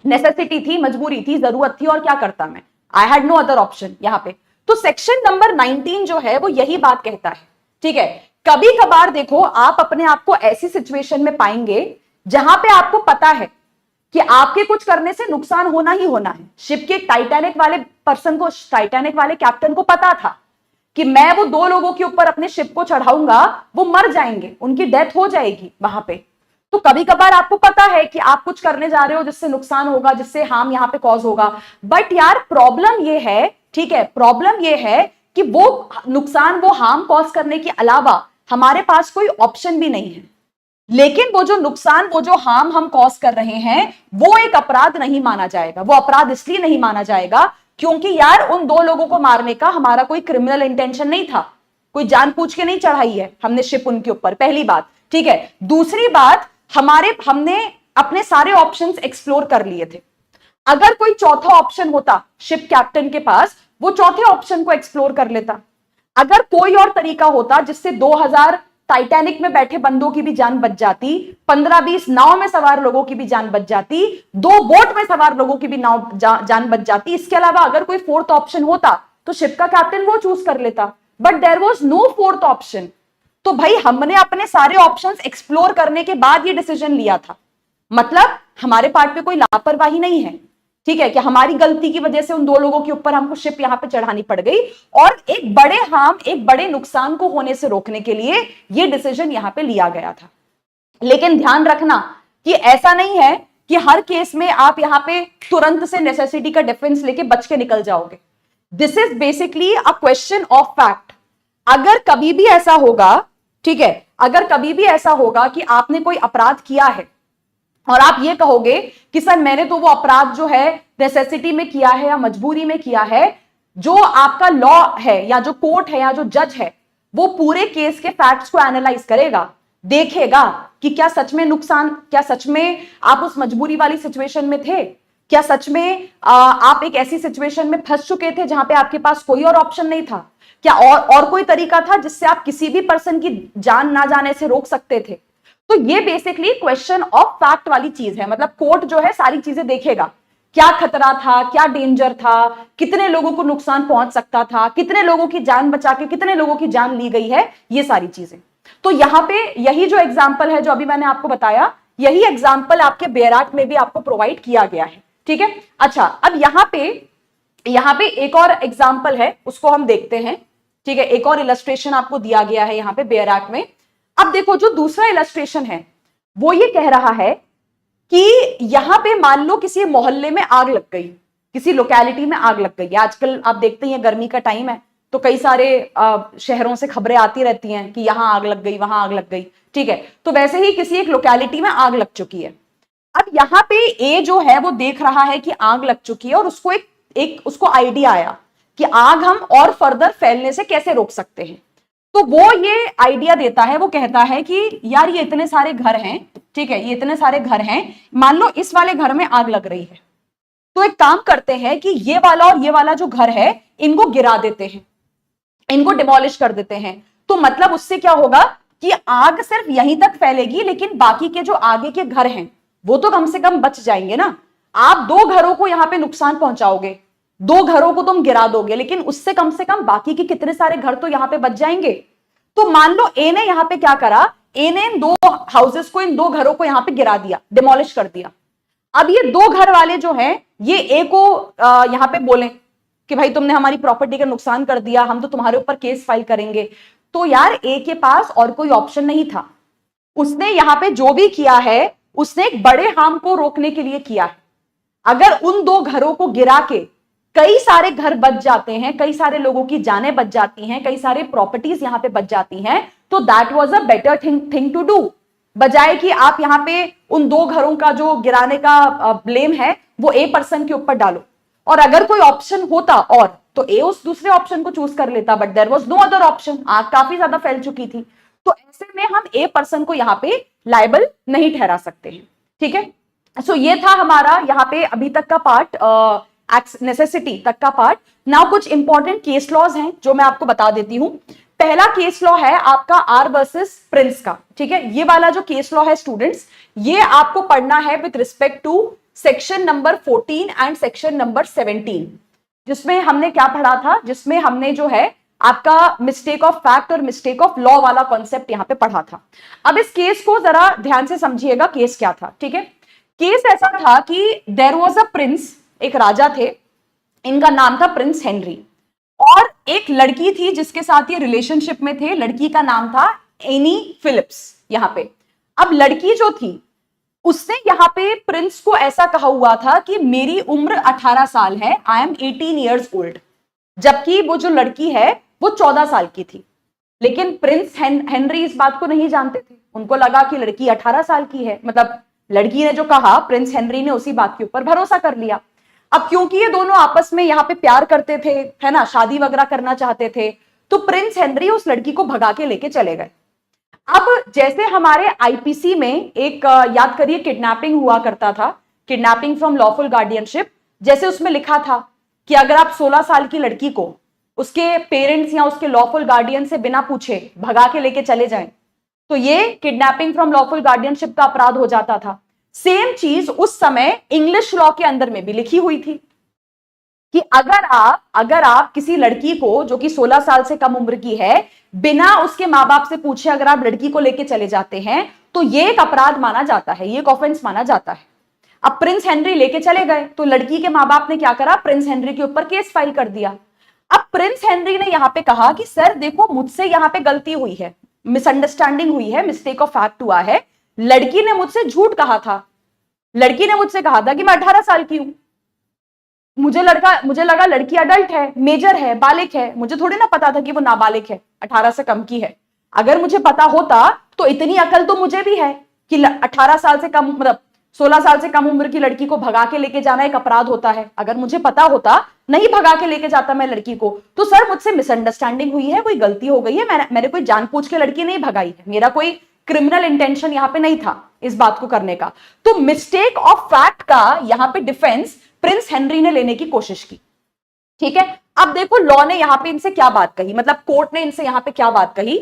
नेसेसिटी थी, मजबूरी थी, जरूरत थी, और क्या करता मैं, I had no other option यहां पे। तो सेक्शन नंबर 19 जो है वो यही बात कहता है, ठीक है। कभी कभार देखो आप अपने आप को ऐसी सिचुएशन में पाएंगे जहां पे आपको पता है कि आपके कुछ करने से नुकसान होना ही होना है। शिप के टाइटैनिक वाले पर्सन को, टाइटैनिक वाले कैप्टन को पता था कि मैं वो 2 लोगों के ऊपर अपने शिप को चढ़ाऊंगा, वो मर जाएंगे, उनकी डेथ हो जाएगी वहां पे। तो कभी कभार आपको पता है कि आप कुछ करने जा रहे हो जिससे नुकसान होगा, जिससे हार्म यहां पे कॉज होगा, बट यार प्रॉब्लम ये है, ठीक है, प्रॉब्लम ये है कि वो नुकसान, वो हार्म कॉज करने के अलावा हमारे पास कोई ऑप्शन भी नहीं है। लेकिन वो जो नुकसान, वो जो हार्म हम कॉज कर रहे हैं, वो एक अपराध नहीं माना जाएगा। वो अपराध इसलिए नहीं माना जाएगा क्योंकि यार उन 2 लोगों को मारने का हमारा कोई क्रिमिनल इंटेंशन नहीं था, कोई जानबूझ के नहीं चढ़ाई है हमने शिप उनके ऊपर, पहली बात, ठीक है। दूसरी बात, हमने अपने सारे ऑप्शंस एक्सप्लोर कर लिए थे। अगर कोई चौथा ऑप्शन होता शिप कैप्टन के पास, वो चौथे ऑप्शन को एक्सप्लोर कर लेता। अगर कोई और तरीका होता जिससे 2000 टाइटैनिक में बैठे बंदों की भी जान बच जाती, 15-20 नाव में सवार लोगों की भी जान बच जाती, 2 बोट में सवार लोगों की भी जान बच जाती, इसके अलावा अगर कोई 4th ऑप्शन होता तो शिप का कैप्टन वो चूज कर लेता, but there was no 4th option. तो भाई हमने अपने सारे ऑप्शंस एक्सप्लोर करने के बाद ये डिसीजन लिया था, मतलब हमारे पार्ट पे कोई लापरवाही नहीं है, ठीक है, कि हमारी गलती की वजह से उन 2 लोगों के ऊपर हमको शिप यहां पे चढ़ानी पड़ गई, और एक बड़े हार्म, एक बड़े नुकसान को होने से रोकने के लिए ये डिसीजन यहां पे लिया गया था। लेकिन ध्यान रखना कि ऐसा नहीं है कि हर केस में आप यहां पे तुरंत से नेसेसिटी का डिफेंस लेके बच के निकल जाओगे। This is basically a question of fact. अगर कभी भी ऐसा होगा, ठीक है, अगर कभी भी ऐसा होगा कि आपने कोई अपराध किया है और आप ये कहोगे कि सर मैंने तो वो अपराध जो है नेसेसिटी में किया है या मजबूरी में किया है, जो आपका लॉ है या जो कोर्ट है या जो जज है वो पूरे केस के फैक्ट्स को एनालाइज करेगा, देखेगा कि क्या सच में नुकसान, क्या सच में आप उस मजबूरी वाली सिचुएशन में थे, क्या सच में आप एक ऐसी सिचुएशन में फंस चुके थे जहां पे आपके पास कोई और ऑप्शन नहीं था, क्या और कोई तरीका था जिससे आप किसी भी पर्सन की जान ना जाने से रोक सकते थे। तो ये बेसिकली क्वेश्चन ऑफ फैक्ट वाली चीज है, मतलब कोर्ट जो है सारी चीजें देखेगा, क्या खतरा था, क्या डेंजर था, कितने लोगों को नुकसान पहुंच सकता था, कितने लोगों की जान बचा के कितने लोगों की जान ली गई है, ये सारी चीजें। तो यहां पे यही जो एग्जाम्पल है जो अभी मैंने आपको बताया, यही एग्जाम्पल आपके बेयराट में भी आपको प्रोवाइड किया गया है, ठीक है। अच्छा, अब यहां पे एक और एग्जाम्पल है, उसको हम देखते हैं, ठीक है। एक और इलस्ट्रेशन आपको दिया गया है यहां पे बेयराट में। अब देखो जो दूसरा इलस्ट्रेशन है वो ये कह रहा है कि यहां पे मान लो किसी मोहल्ले में आग लग गई, किसी लोकेलिटी में आग लग गई। आजकल आप देखते हैं गर्मी का टाइम है, तो कई सारे शहरों से खबरें आती रहती हैं कि यहां आग लग गई, वहां आग लग गई, ठीक है। तो वैसे ही किसी एक लोकेलिटी में आग लग चुकी है। अब यहाँ पे ए जो है वो देख रहा है कि आग लग चुकी है और उसको एक उसको आइडिया आया कि आग हम और फर्दर फैलने से कैसे रोक सकते हैं। तो वो ये आइडिया देता है, वो कहता है कि यार ये इतने सारे घर हैं, ठीक है, ये इतने सारे घर हैं, मान लो इस वाले घर में आग लग रही है, तो एक काम करते हैं कि ये वाला और ये वाला जो घर है इनको गिरा देते हैं, इनको डिमोलिश कर देते हैं। तो मतलब उससे क्या होगा कि आग सिर्फ यहीं तक फैलेगी, लेकिन बाकी के जो आगे के घर हैं वो तो कम से कम बच जाएंगे ना। आप 2 घरों को यहां पे नुकसान पहुंचाओगे, 2 घरों को तुम गिरा दोगे, लेकिन उससे कम से कम बाकी के कितने सारे घर तो यहां पे बच जाएंगे। तो मान लो ए ने यहां पे क्या करा, ए ने इन 2 हाउसेस को, इन 2 घरों को यहां पे गिरा दिया, डिमोलिश कर दिया। अब ये 2 घर वाले जो हैं ये ए को यहां पे बोले कि भाई तुमने हमारी प्रॉपर्टी का नुकसान कर दिया, हम तो तुम्हारे ऊपर केस फाइल करेंगे। तो यार ए के पास और कोई ऑप्शन नहीं था, उसने यहां पे जो भी किया है उसने एक बड़े हार्म को रोकने के लिए किया है। अगर उन 2 घरों को गिरा के कई सारे घर बच जाते हैं, कई सारे लोगों की जानें बच जाती हैं, कई सारे प्रॉपर्टीज यहां पे बच जाती हैं, तो that was a better thing to do. बजाय कि आप यहां पे उन 2 घरों का जो गिराने का ब्लेम है वो ए पर्सन के ऊपर डालो। और अगर कोई ऑप्शन होता और तो ए उस दूसरे ऑप्शन को चूज कर लेता, but there was no other option, आग काफी ज्यादा फैल चुकी थी। तो ऐसे में हम ए पर्सन को यहां पे लायबल नहीं ठहरा सकते हैं, ठीक है। सो ये था हमारा यहाँ पे अभी तक का पार्ट, नेसेसिटी तक का पार्ट। नाउ कुछ इंपॉर्टेंट केस लॉज हैं जो मैं आपको बता देती हूं। पहला केस लॉ है आपका आर वर्सेस प्रिंस का, ठीक है। ये वाला जो केस लॉ है स्टूडेंट्स, ये आपको पढ़ना है with respect to section number 14 and section number 17, जिसमें हमने क्या पढ़ा था, जिसमें हमने जो है आपका मिस्टेक ऑफ फैक्ट और मिस्टेक ऑफ लॉ वाला कॉन्सेप्ट यहां पे पढ़ा था। अब इस केस को जरा ध्यान से समझिएगा, केस क्या था, ठीक है। केस ऐसा था कि देयर वाज अ प्रिंस, एक राजा थे, इनका नाम था प्रिंस हेनरी, और एक लड़की थी जिसके साथ ये रिलेशनशिप में थे, लड़की का नाम था एनी फिलिप्स यहां पे। अब लड़की जो थी उसने यहां पे प्रिंस को ऐसा कहा हुआ था कि मेरी उम्र 18 साल है, आई एम 18 ईयर्स ओल्ड, जबकि वो जो लड़की है वो 14 साल की थी। लेकिन प्रिंस हेनरी इस बात को नहीं जानते थे, उनको लगा कि लड़की 18 साल की है, मतलब लड़की ने जो कहा प्रिंस हेनरी ने उसी बात के ऊपर भरोसा कर लिया। अब क्योंकि ये दोनों आपस में यहाँ पे प्यार करते थे, है ना, शादी वगैरह करना चाहते थे, तो प्रिंस हेनरी उस लड़की को भगा के लेके चले गए। अब जैसे हमारे आईपीसी में एक याद करिए किडनैपिंग हुआ करता था, किडनैपिंग फ्रॉम लॉफुल गार्डियनशिप, जैसे उसमें लिखा था कि अगर आप 16 साल की लड़की को उसके पेरेंट्स या उसके लॉफुल गार्डियन से बिना पूछे भगा के लेके चले जाएं, तो ये किडनैपिंग फ्रॉम लॉफुल गार्डियनशिप का अपराध हो जाता था। सेम चीज उस समय इंग्लिश लॉ के अंदर में भी लिखी हुई थी कि अगर आप किसी लड़की को जो कि 16 साल से कम उम्र की है, बिना उसके माँ बाप से पूछे अगर आप लड़की को लेके चले जाते हैं, तो ये एक अपराध माना जाता है, ये एक ऑफेंस माना जाता है। अब प्रिंस हेनरी लेके चले गए, तो लड़की के माँ बाप ने क्या करा, प्रिंस हेनरी के ऊपर केस फाइल कर दिया। अब प्रिंस हेनरी ने यहां पे कहा कि सर देखो, मुझसे यहां पे गलती हुई है, मिसअंडरस्टैंडिंग हुई है, मिस्टेक ऑफ फैक्ट हुआ है, लड़की ने मुझसे झूठ कहा था, लड़की ने मुझसे कहा था कि मैं 18 साल की हूं, मुझे लगा लड़की अडल्ट है, मेजर है, बालिक है, मुझे थोड़ी ना पता था कि वो नाबालिग है, 18 से कम की है। अगर मुझे पता होता तो इतनी अकल तो मुझे भी है कि 18 साल से कम, मतलब 16 साल से कम उम्र की लड़की को भगा के लेके जाना एक अपराध होता है। अगर मुझे पता होता, नहीं भगा के लेके जाता मैं लड़की को, तो सर मुझसे मिसअंडरस्टैंडिंग हुई है, कोई गलती हो गई है, मैंने कोई जानबूझ के लड़की नहीं भगाई है, मेरा कोई क्रिमिनल इंटेंशन यहां पे नहीं था इस बात को करने का। तो मिस्टेक ऑफ फैक्ट का यहां पे डिफेंस प्रिंस हेनरी ने लेने की कोशिश की, ठीक है। अब देखो लॉ ने यहां पे इनसे क्या बात कही, मतलब कोर्ट ने इनसे यहां पे क्या बात कही।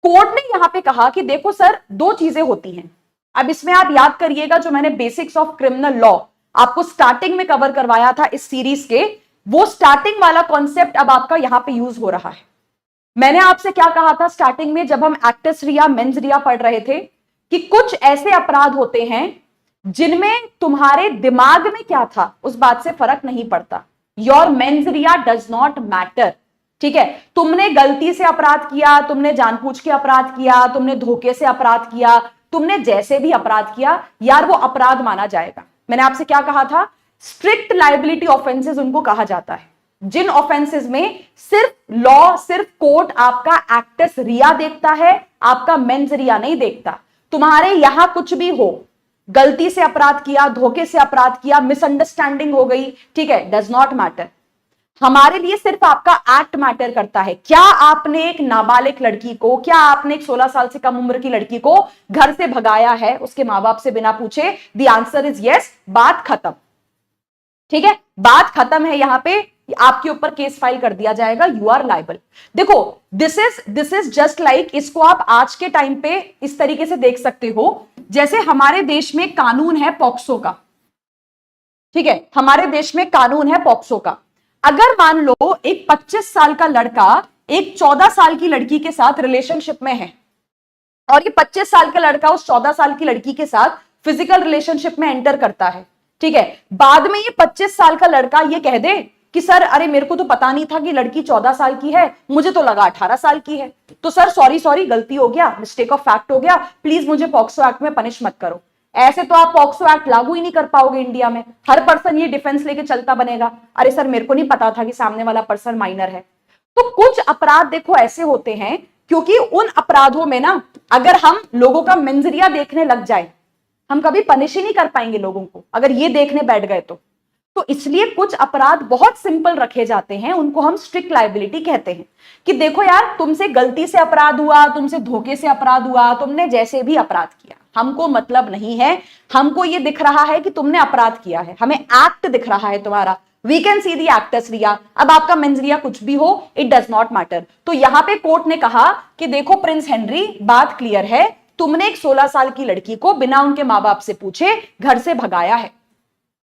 कोर्ट ने यहां पे कहा कि देखो सर, 2 चीजें होती हैं। अब इसमें आप याद करिएगा जो मैंने बेसिक्स ऑफ क्रिमिनल लॉ आपको स्टार्टिंग में कवर करवाया था इस सीरीज के, वो स्टार्टिंग वाला कॉन्सेप्ट अब आपका यहां पे यूज हो रहा है। मैंने आपसे क्या कहा था स्टार्टिंग में जब हम एक्टस रिया मेंस रिया पढ़ रहे थे, कि कुछ ऐसे अपराध होते हैं जिनमें तुम्हारे दिमाग में क्या था उस बात से फर्क नहीं पड़ता। Your mains Riya does not matter, ठीक है। तुमने गलती से अपराध किया, तुमने जानबूझ के अपराध किया, तुमने धोखे से अपराध किया, तुमने जैसे भी अपराध किया, यार वो अपराध माना जाएगा। मैंने आपसे क्या कहा था, स्ट्रिक्ट लायबिलिटी ऑफेंसेस उनको कहा जाता है, जिन ऑफेंसेस में सिर्फ लॉ, सिर्फ कोर्ट आपका एक्टस रिया देखता है, आपका मेंस रिया नहीं देखता। तुम्हारे यहां कुछ भी हो, गलती से अपराध किया, धोखे से अपराध किया, मिसअंडरस्टैंडिंग हो गई, ठीक है, डज नॉट मैटर। हमारे लिए सिर्फ आपका एक्ट मैटर करता है। क्या आपने एक नाबालिग लड़की को, क्या आपने एक 16 साल से कम उम्र की लड़की को घर से भगाया है उसके मां बाप से बिना पूछे? द आंसर इज यस, बात खत्म। ठीक है, बात खत्म है। यहां पे आपके ऊपर केस फाइल कर दिया जाएगा, यू आर लाइबल। देखो, दिस इज जस्ट लाइक, इसको आप आज के टाइम पे इस तरीके से देख सकते हो जैसे हमारे देश में कानून है पॉक्सो का। ठीक है, हमारे देश में कानून है पॉक्सो का। अगर मान लो एक 25 साल का लड़का एक 14 साल की लड़की के साथ रिलेशनशिप में है और ये 25 साल का लड़का उस 14 साल की लड़की के साथ फिजिकल रिलेशनशिप में एंटर करता है, ठीक है, बाद में ये 25 साल का लड़का ये कह दे कि सर अरे मेरे को तो पता नहीं था कि लड़की 14 साल की है, मुझे तो लगा 18 साल की है, तो सर सॉरी गलती हो गया, मिस्टेक ऑफ फैक्ट हो गया, प्लीज मुझे पॉक्सो एक्ट में पनिश मत करो। ऐसे तो आप पॉक्सो एक्ट लागू ही नहीं कर पाओगे इंडिया में। हर पर्सन ये डिफेंस लेके चलता बनेगा, अरे सर मेरे को नहीं पता था कि सामने वाला पर्सन माइनर है। तो कुछ अपराध देखो ऐसे होते हैं, क्योंकि उन अपराधों में ना अगर हम लोगों का मंजरिया देखने लग जाए, हम कभी पनिश ही नहीं कर पाएंगे लोगों को, अगर ये देखने बैठ गए तो इसलिए कुछ अपराध बहुत सिंपल रखे जाते हैं, उनको हम स्ट्रिक्ट लायबिलिटी कहते हैं कि देखो यार, तुमसे गलती से अपराध हुआ, तुमसे धोखे से अपराध हुआ, तुमने जैसे भी अपराध किया, हमको मतलब नहीं है, हमको ये दिख रहा है कि तुमने अपराध किया है, हमें एक्ट दिख रहा है तुम्हारा, we can see the actus reus. अब आपका मेंस रिया कुछ भी हो, इट डज नॉट मैटर। तो यहां पे कोर्ट ने कहा कि देखो प्रिंस हेनरी, बात क्लियर है, तुमने एक 16 साल की लड़की को बिना उनके मां बाप से पूछे घर से भगाया है।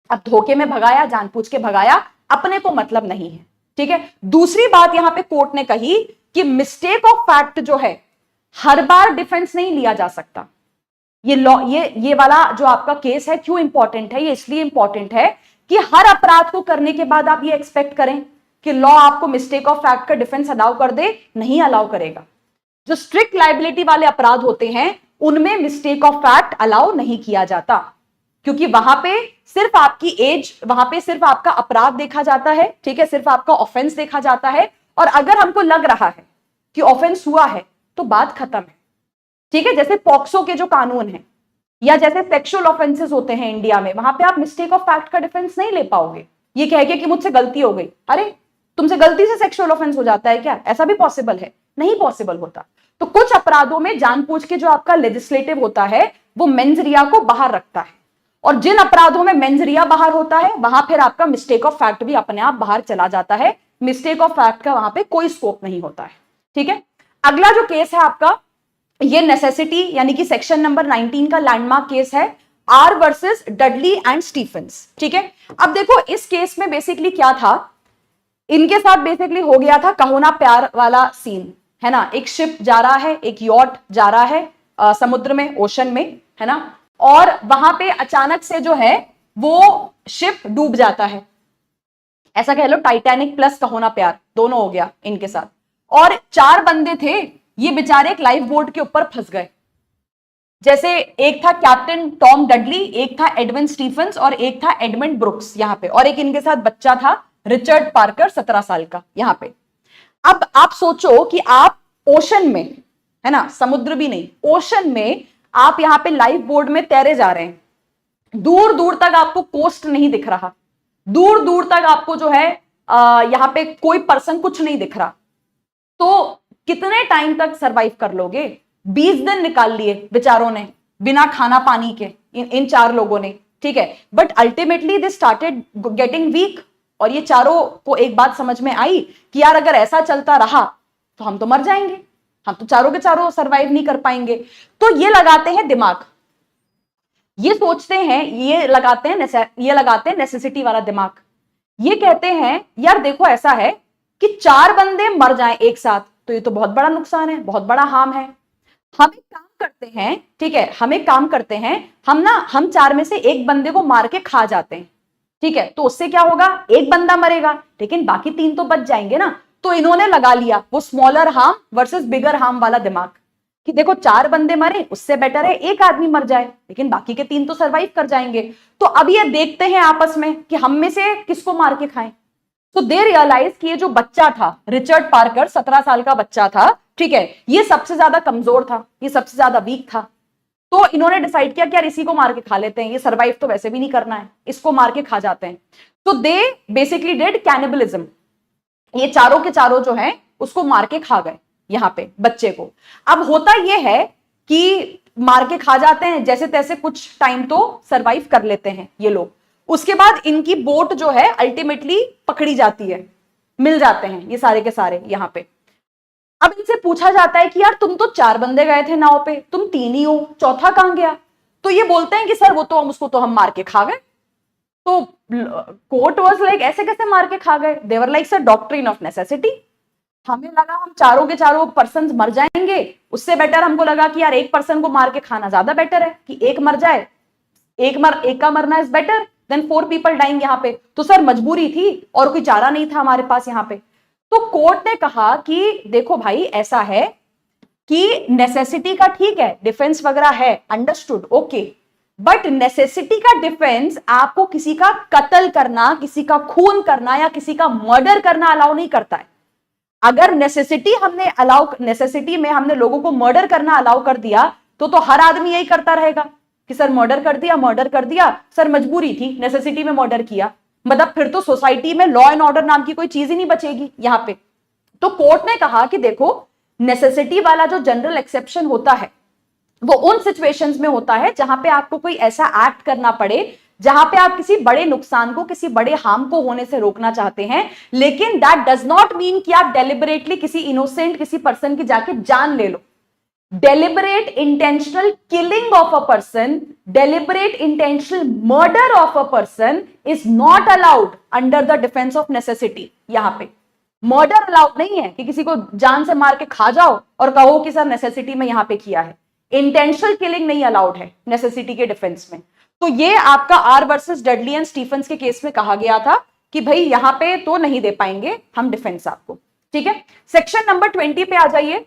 अब धोखे में भगाया, जानबूझ के भगाया, अपने को मतलब नहीं है, ठीक है। दूसरी बात यहां पे कोर्ट ने कही कि मिस्टेक ऑफ फैक्ट जो है, हर बार डिफेंस नहीं लिया जा सकता। ये लॉ, ये वाला जो आपका केस है क्यों इंपॉर्टेंट है? ये इसलिए इंपॉर्टेंट है कि हर अपराध को करने के बाद आप ये एक्सपेक्ट करें कि लॉ आपको मिस्टेक ऑफ फैक्ट का डिफेंस अलाउ कर दे, नहीं अलाउ करेगा। जो स्ट्रिक्ट लायबिलिटी वाले अपराध होते हैं उनमें मिस्टेक ऑफ फैक्ट अलाउ नहीं किया जाता, क्योंकि वहां पे सिर्फ आपकी एज, वहां पे सिर्फ आपका अपराध देखा जाता है, ठीक है, सिर्फ आपका ऑफेंस देखा जाता है, और अगर हमको लग रहा है कि ऑफेंस हुआ है तो बात खत्म है, ठीक है। जैसे पॉक्सो के जो कानून है या जैसे सेक्सुअल ऑफेंसेस होते हैं इंडिया में, वहां पे आप मिस्टेक ऑफ फैक्ट का डिफेंस नहीं ले पाओगे ये कह के कि मुझसे गलती हो गई। अरे तुमसे गलती से सेक्सुअल ऑफेंस हो जाता है क्या? ऐसा भी पॉसिबल है? नहीं पॉसिबल होता। तो कुछ अपराधों में जानबूझ के जो आपका लेजिस्लेटिव होता है वो मेंस रिया को बाहर रखता है, और जिन अपराधों में मेंस रिया बाहर होता है वहां फिर आपका मिस्टेक ऑफ फैक्ट भी अपने आप बाहर चला जाता है। मिस्टेक ऑफ फैक्ट का वहां पे कोई स्कोप नहीं होता है, ठीक है। अगला जो केस है आपका, ये नेसेसिटी यानी कि सेक्शन नंबर 19 का लैंडमार्क केस है, R versus Dudley and Stephens, ठीक है। अब देखो इस केस में बेसिकली क्या था, इनके साथ बेसिकली हो गया था कहो ना प्यार वाला सीन, है ना। एक शिप जा रहा है, एक यॉट जा रहा है समुद्र में, ओशन में, है ना, और वहां पे अचानक से जो है वो शिप डूब जाता है। ऐसा कह लो टाइटैनिक प्लस कहो ना प्यार दोनों हो गया इनके साथ। और 4 बंदे थे, ये बेचारे एक लाइफ बोट के ऊपर फंस गए। जैसे एक था कैप्टन टॉम डडली, एक था एडविन स्टीफेंस और एक था एडमंड ब्रुक्स यहाँ पे, और एक इनके साथ बच्चा था रिचर्ड पार्कर 17 साल का यहाँ पे। अब आप सोचो कि आप ओशन में, है ना, समुद्र भी नहीं, ओशन में आप यहाँ पे लाइफ बोट में तैरे जा रहे हैं, दूर दूर तक आपको कोस्ट नहीं दिख रहा, दूर दूर तक आपको जो है यहाँ पे कोई पर्सन कुछ नहीं दिख रहा, तो कितने टाइम तक सरवाइव कर लोगे? 20 दिन निकाल लिए बेचारों ने बिना खाना पानी के, इन 4 लोगों ने, ठीक है। But ultimately they started getting weak, और ये चारों को एक बात समझ में आई कि यार अगर ऐसा चलता रहा तो हम तो मर जाएंगे, हम तो चारों के चारों सरवाइव नहीं कर पाएंगे। तो ये लगाते हैं दिमाग, ये सोचते हैं, ये लगाते हैं नेसेसिटी वाला दिमाग। ये कहते हैं यार देखो ऐसा है कि 4 बंदे मर जाएं एक साथ तो ये तो बहुत बड़ा नुकसान है, बहुत बड़ा हार्म है। हम एक काम करते हैं, ठीक है, हम एक काम करते हैं, हम 4 में से एक बंदे को मार के खा जाते हैं, ठीक है, तो उससे क्या होगा, एक बंदा मरेगा लेकिन बाकी 3 तो बच जाएंगे ना। तो इन्होंने लगा लिया वो स्मॉलर हार्म वर्सेस बिगर हार्म वाला दिमाग कि देखो 4 बंदे मरे उससे बेटर है एक आदमी मर जाए, लेकिन बाकी के 3 तो सरवाइव कर जाएंगे। तो अब ये देखते हैं आपस में कि हम में से किसको मार के खाएं, तो दे रियलाइज कि ये जो बच्चा था रिचर्ड पार्कर, 17 साल का बच्चा था, ठीक है, ये सबसे ज्यादा कमजोर था, ये सबसे ज्यादा वीक था। तो इन्होंने डिसाइड किया कि यार इसी को मार के खा लेते हैं, ये सर्वाइव तो वैसे भी नहीं करना है, इसको मार के खा जाते हैं। तो दे बेसिकली डिड कैनिबलिज्म, ये चारों के चारों जो है उसको मार के खा गए यहां पे बच्चे को। अब होता यह है कि मार के खा जाते हैं जैसे तैसे, कुछ टाइम तो सरवाइव कर लेते हैं ये लोग। उसके बाद इनकी बोट जो है अल्टीमेटली पकड़ी जाती है, मिल जाते हैं ये सारे के सारे यहां पे। अब इनसे पूछा जाता है कि यार तुम तो 4 बंदे गए थे नाव पे, तुम 3 ही हो, चौथा कहां गया? तो ये बोलते हैं कि सर वो तो हम मार के खा गए। तो कोर्ट वाज लाइक ऐसे कैसे मार के खा गए? They were like sir doctrine of necessity. हमें लगा हम चारों के चारों पर्सन मर जाएंगे, उससे बेटर हमको लगा कि यार एक पर्सन को मार के खाना ज्यादा बेटर है, कि एक मर जाए, एक का मरना is better than 4 people dying यहां पे। तो सर मजबूरी थी और कोई चारा नहीं था हमारे पास यहां पे। तो कोर्ट ने कहा कि देखो भाई ऐसा है कि नेसेसिटी का ठीक है, डिफेंस वगैरह है, अंडरस्टूड, ओके, बट नेसेसिटी का डिफेंस आपको किसी का कत्ल करना, किसी का खून करना या किसी का मर्डर करना अलाउ नहीं करता है। अगर नेसेसिटी में हमने लोगों को मर्डर करना अलाउ कर दिया तो हर आदमी यही करता रहेगा कि सर मर्डर कर दिया, सर मजबूरी थी, नेसेसिटी में मर्डर किया, मतलब फिर तो सोसाइटी में लॉ एंड ऑर्डर नाम की कोई चीज ही नहीं बचेगी यहां पे। तो कोर्ट ने कहा कि देखो नेसेसिटी वाला जो जनरल एक्सेप्शन होता है वो उन सिचुएशंस में होता है जहां पे आपको कोई ऐसा एक्ट करना पड़े जहां पे आप किसी बड़े नुकसान को, किसी बड़े हार्म को होने से रोकना चाहते हैं, लेकिन दैट डज नॉट मीन कि आप डेलिबरेटली किसी इनोसेंट किसी पर्सन की जाके जान ले लो। Deliberate intentional killing of a person, deliberate intentional murder of a person is not allowed under the defence of necessity. यहां पे मर्डर अलाउड नहीं है कि किसी को जान से मार के खा जाओ और कहो कि सर नेसेसिटी में यहां पे किया है। इंटेंशनल किलिंग नहीं अलाउड है नेसेसिटी के डिफेंस में। तो ये आपका R versus Dudley and Stephens के केस में कहा गया था कि भाई यहां पे तो नहीं दे पाएंगे हम डिफेंस आपको, ठीक है। सेक्शन नंबर 20 पे आ जाइए।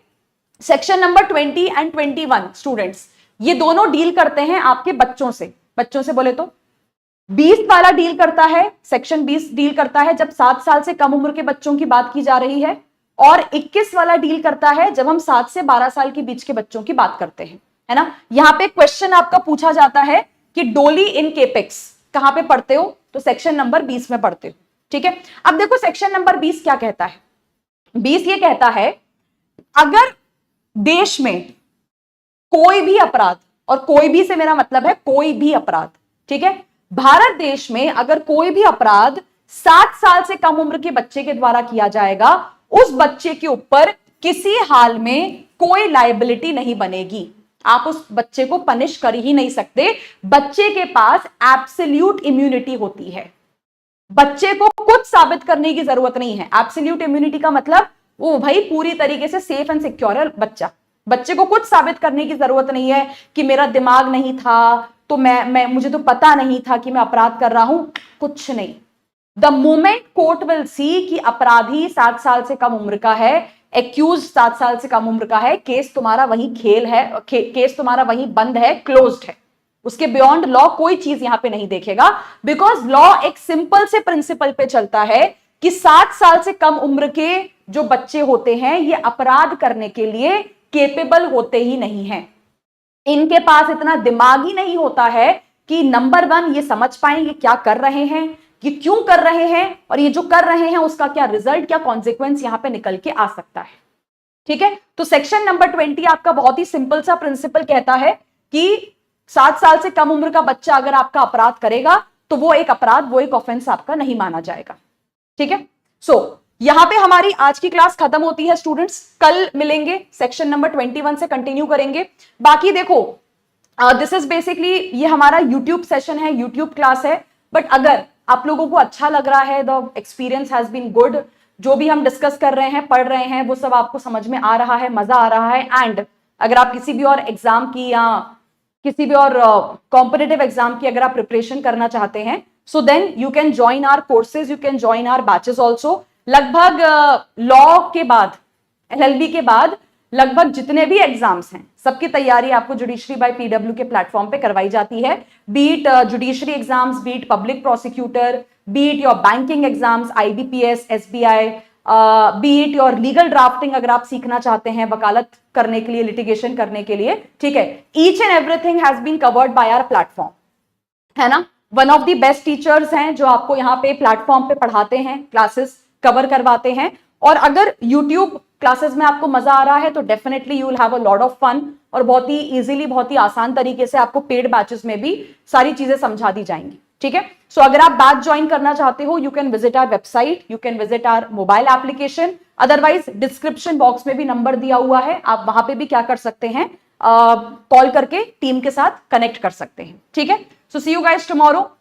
सेक्शन नंबर 20 एंड 21 स्टूडेंट्स, ये दोनों डील करते हैं आपके बच्चों से बोले तो 20 वाला डील करता है, सेक्शन 20 डील करता है जब 7 साल से कम उम्र के बच्चों की बात की जा रही है, और 21 वाला डील करता है जब हम 7 से 12 साल के बीच के बच्चों की बात करते हैं, है ना। यहां पे क्वेश्चन आपका पूछा जाता है कि डोली इन केपेक्स कहां पे पढ़ते हो? तो सेक्शन नंबर 20 में पढ़ते हो, ठीक है। अब देखो सेक्शन नंबर 20 क्या कहता है। 20 ये कहता है अगर देश में कोई भी अपराध, और कोई भी से मेरा मतलब है कोई भी अपराध, ठीक है, भारत देश में अगर कोई भी अपराध 7 साल से कम उम्र के बच्चे के द्वारा किया जाएगा, उस बच्चे के ऊपर किसी हाल में कोई लायबिलिटी नहीं बनेगी। आप उस बच्चे को पनिश कर ही नहीं सकते। बच्चे के पास एब्सोल्यूट इम्यूनिटी होती है। बच्चे को कुछ साबित करने की जरूरत नहीं है। एब्सोल्यूट इम्यूनिटी का मतलब वो भाई पूरी तरीके से सेफ एंड सिक्योर है बच्चा। बच्चे को कुछ साबित करने की जरूरत नहीं है कि मेरा दिमाग नहीं था, तो मुझे तो पता नहीं था कि मैं अपराध कर रहा हूं, कुछ नहीं। The moment court will see कि अपराधी 7 साल से कम उम्र का है, एक्यूज 7 साल से कम उम्र का है, केस तुम्हारा वही खेल है, केस तुम्हारा वही बंद है, क्लोज्ड है। उसके बियॉन्ड लॉ कोई चीज यहां पे नहीं देखेगा, बिकॉज लॉ एक सिंपल से प्रिंसिपल पे चलता है कि 7 साल से कम उम्र के जो बच्चे होते हैं ये अपराध करने के लिए केपेबल होते ही नहीं हैं। इनके पास इतना दिमाग ही नहीं होता है कि नंबर 1 ये समझ पाए ये क्या कर रहे हैं, ये क्यों कर रहे हैं, और ये जो कर रहे हैं उसका क्या रिजल्ट, क्या कॉन्सिक्वेंस यहां पे निकल के आ सकता है, ठीक है। तो सेक्शन नंबर 20 आपका बहुत ही सिंपल सा प्रिंसिपल कहता है कि 7 साल से कम उम्र का बच्चा अगर आपका अपराध करेगा तो वो एक अपराध, वो एक ऑफेंस आपका नहीं माना जाएगा, ठीक है। सो यहां पे हमारी आज की क्लास खत्म होती है स्टूडेंट्स। कल मिलेंगे, सेक्शन नंबर 21 से कंटिन्यू करेंगे। बाकी देखो दिस इज बेसिकली ये हमारा यूट्यूब सेशन है, यूट्यूब क्लास है, बट अगर आप लोगों को अच्छा लग रहा है, the experience has been good, जो भी हम डिस्कस कर रहे हैं, पढ़ रहे हैं, वो सब आपको समझ में आ रहा है, मजा आ रहा है, एंड अगर आप किसी भी और एग्जाम की या किसी भी और कॉम्पिटिटिव एग्जाम की अगर आप प्रिपरेशन करना चाहते हैं, so then you can join our courses, you can join our batches also. लगभग लॉ के बाद, एलएलबी के बाद लगभग जितने भी एग्जाम्स हैं सबकी तैयारी आपको जुडिशरी बाय पीडब्ल्यू के प्लेटफॉर्म पे करवाई जाती है। Beat judiciary exams, beat public prosecutor, be it your banking exams, IBPS, SBI, be it your legal drafting, अगर आप सीखना चाहते हैं वकालत करने के लिए, लिटिगेशन करने के लिए, ठीक है, each and everything has been covered by our platform, है ना। One of the best teachers हैं जो आपको यहाँ पे प्लेटफॉर्म पे पढ़ाते हैं, क्लासेस कवर करवाते हैं। और अगर यूट्यूब क्लासेस में आपको मजा आ रहा है तो definitely you will have a lot of fun, और बहुत ही इजीली, बहुत ही आसान तरीके से आपको पेड बैचेस में भी सारी चीजें समझा दी जाएंगी, ठीक है। सो अगर आप बैच ज्वाइन करना चाहते हो, you can visit our website, you can visit our mobile application, otherwise description box में भी नंबर दिया हुआ है, आप वहां पे भी क्या कर सकते हैं, कॉल करके टीम के साथ कनेक्ट कर सकते हैं, ठीक है। सो सी यू गाइस टुमारो,